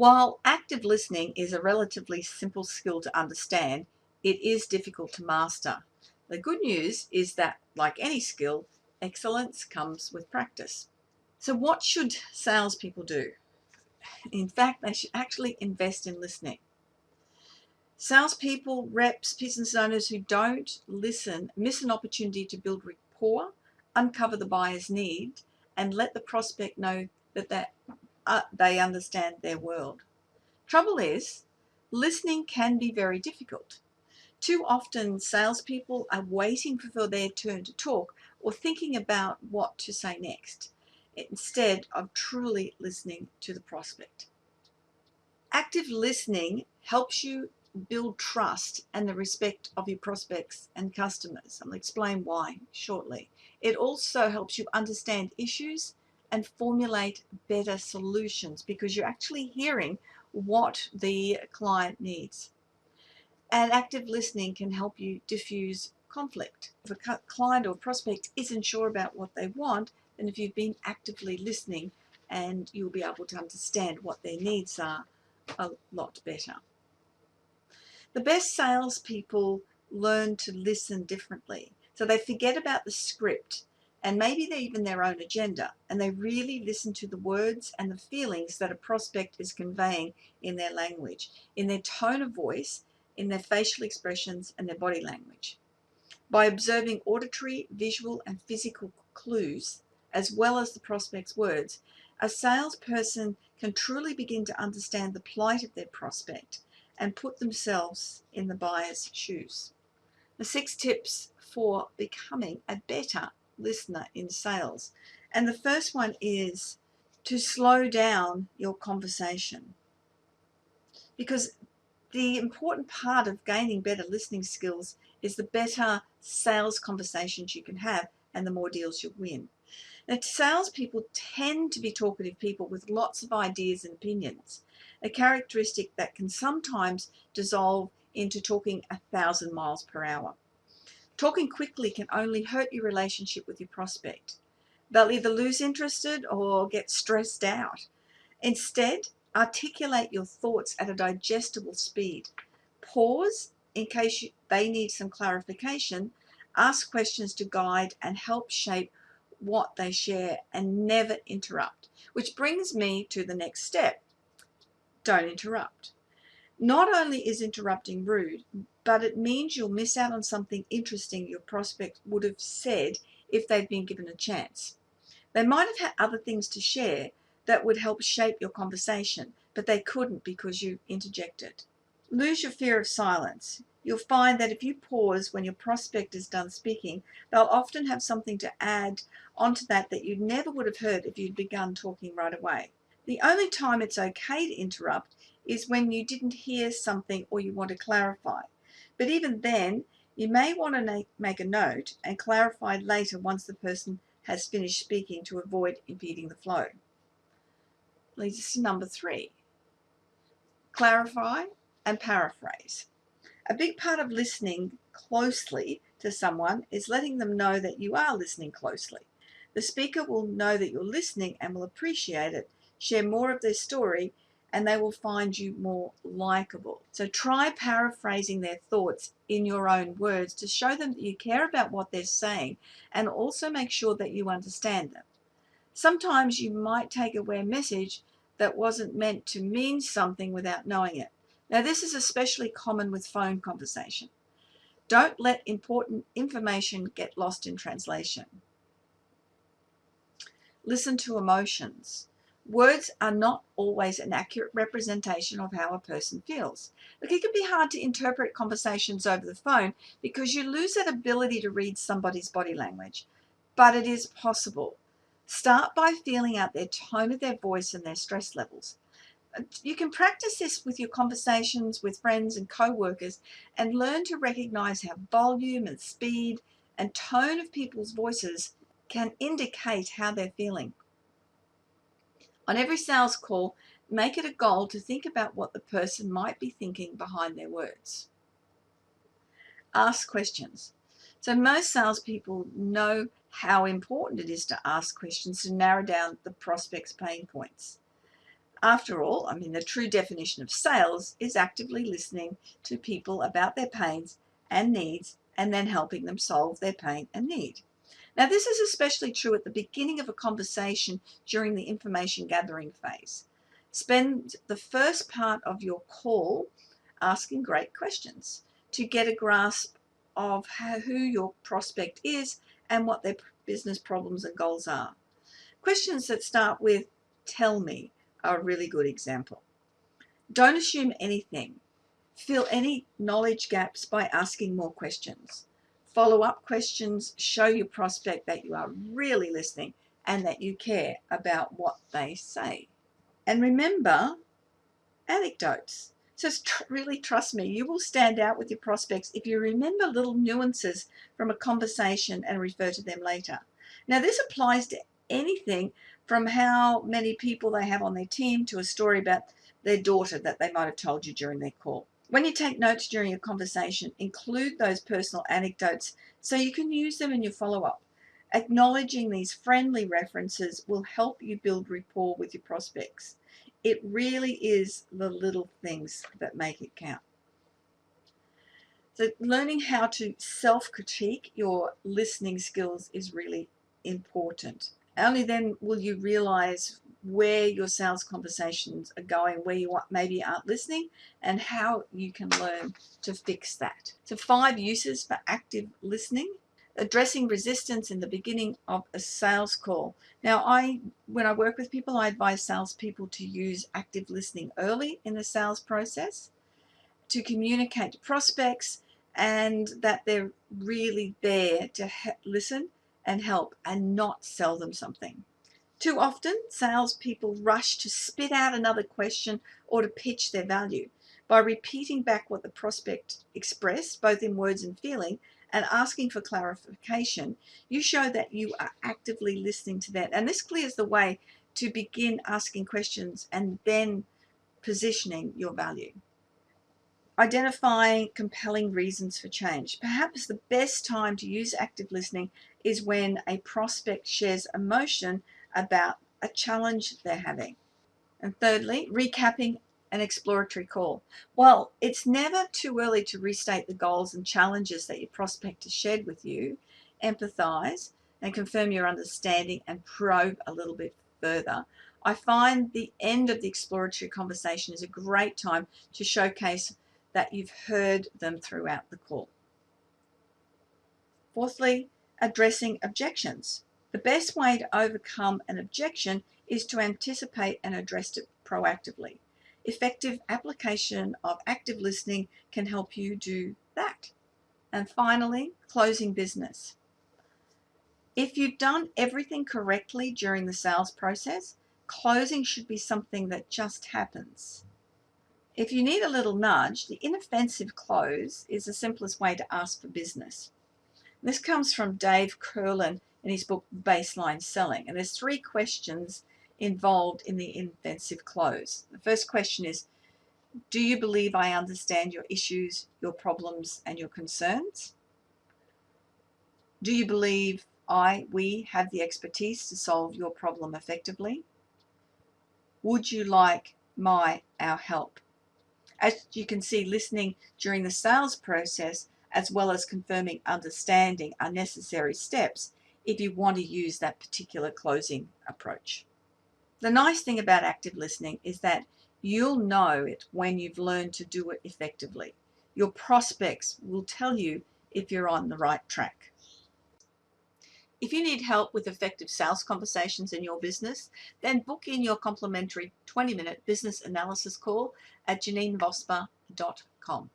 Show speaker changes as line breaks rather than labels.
While active listening is a relatively simple skill to understand, it is difficult to master. The good news is that, like any skill, excellence comes with practice. So what should salespeople do? In fact, they should actually invest in listening. Salespeople, reps, business owners who don't listen miss an opportunity to build rapport, uncover the buyer's need, and let the prospect know that they understand their world. Trouble is, listening can be very difficult. Too often, salespeople are waiting for their turn to talk or thinking about what to say next, instead of truly listening to the prospect. Active listening helps you build trust and the respect of your prospects and customers. I'll explain why shortly. It also helps you understand issues and formulate better solutions because you're actually hearing what the client needs. And active listening can help you diffuse conflict. If a client or prospect isn't sure about what they want, then if you've been actively listening, and you'll be able to understand what their needs are a lot better. The best salespeople learn to listen differently. So they forget about the script and maybe even their own agenda, and they really listen to the words and the feelings that a prospect is conveying in their language, in their tone of voice, in their facial expressions and their body language. By observing auditory, visual, and physical clues, as well as the prospect's words, a salesperson can truly begin to understand the plight of their prospect and put themselves in the buyer's shoes. The 6 tips for becoming a better listener in sales. And the first one is to slow down your conversation. Because the important part of gaining better listening skills is the better sales conversations you can have and the more deals you win. Now, salespeople tend to be talkative people with lots of ideas and opinions, a characteristic that can sometimes dissolve into talking 1,000 miles per hour. Talking quickly can only hurt your relationship with your prospect. They'll either lose interest or get stressed out. Instead, articulate your thoughts at a digestible speed. Pause in case they need some clarification. Ask questions to guide and help shape what they share, and never interrupt. Which brings me to the next step. Don't interrupt. Not only is interrupting rude, but it means you'll miss out on something interesting your prospect would have said if they'd been given a chance. They might have had other things to share that would help shape your conversation, but they couldn't because you interjected. Lose your fear of silence. You'll find that if you pause when your prospect is done speaking, they'll often have something to add onto that you never would have heard if you'd begun talking right away. The only time it's okay to interrupt is when you didn't hear something or you want to clarify. But even then, you may want to make a note and clarify later once the person has finished speaking to avoid impeding the flow. Leads us to number 3. Clarify and paraphrase. A big part of listening closely to someone is letting them know that you are listening closely. The speaker will know that you're listening and will appreciate it, share more of their story, and they will find you more likable. So try paraphrasing their thoughts in your own words to show them that you care about what they're saying and also make sure that you understand them. Sometimes you might take away a message that wasn't meant to mean something without knowing it. Now, this is especially common with phone conversation. Don't let important information get lost in translation. Listen to emotions. Words are not always an accurate representation of how a person feels. Look, it can be hard to interpret conversations over the phone because you lose that ability to read somebody's body language, but it is possible. Start by feeling out their tone of their voice and their stress levels. You can practice this with your conversations with friends and co-workers and learn to recognize how volume and speed and tone of people's voices can indicate how they're feeling. On every sales call, make it a goal to think about what the person might be thinking behind their words. Ask questions. So most salespeople know how important it is to ask questions to narrow down the prospect's pain points. After all, I mean, the true definition of sales is actively listening to people about their pains and needs and then helping them solve their pain and need. Now, this is especially true at the beginning of a conversation during the information gathering phase. Spend the first part of your call asking great questions to get a grasp of who your prospect is and what their business problems and goals are. Questions that start with "tell me" are a really good example. Don't assume anything. Fill any knowledge gaps by asking more questions. Follow-up questions show your prospect that you are really listening and that you care about what they say. And remember, anecdotes. So really trust me, you will stand out with your prospects if you remember little nuances from a conversation and refer to them later. Now, this applies to anything from how many people they have on their team to a story about their daughter that they might have told you during their call. When you take notes during a conversation, include those personal anecdotes so you can use them in your follow-up. Acknowledging these friendly references will help you build rapport with your prospects. It really is the little things that make it count. So learning how to self-critique your listening skills is really important. Only then will you realize where your sales conversations are going, where you maybe aren't listening, and how you can learn to fix that. So 5 uses for active listening. Addressing resistance in the beginning of a sales call. Now, when I work with people, I advise salespeople to use active listening early in the sales process to communicate to prospects and that they're really there to listen and help and not sell them something. Too often, salespeople rush to spit out another question or to pitch their value. By repeating back what the prospect expressed, both in words and feeling, and asking for clarification, you show that you are actively listening to that. And this clears the way to begin asking questions and then positioning your value. Identifying compelling reasons for change. Perhaps the best time to use active listening is when a prospect shares emotion about a challenge they're having. And thirdly, recapping an exploratory call. Well, it's never too early to restate the goals and challenges that your prospect has shared with you, empathize, and confirm your understanding and probe a little bit further. I find the end of the exploratory conversation is a great time to showcase that you've heard them throughout the call. Fourthly, addressing objections. The best way to overcome an objection is to anticipate and address it proactively. Effective application of active listening can help you do that. And finally, closing business. If you've done everything correctly during the sales process, closing should be something that just happens. If you need a little nudge, the inoffensive close is the simplest way to ask for business. This comes from Dave Curlin in his book Baseline Selling, and there's 3 questions involved in the inoffensive close. The first question is, do you believe I understand your issues, your problems, and your concerns? Do you believe we have the expertise to solve your problem effectively? Would you like our help? As you can see, listening during the sales process as well as confirming understanding are necessary steps if you want to use that particular closing approach. The nice thing about active listening is that you'll know it when you've learned to do it effectively. Your prospects will tell you if you're on the right track. If you need help with effective sales conversations in your business, then book in your complimentary 20-minute business analysis call at janeenvosper.com.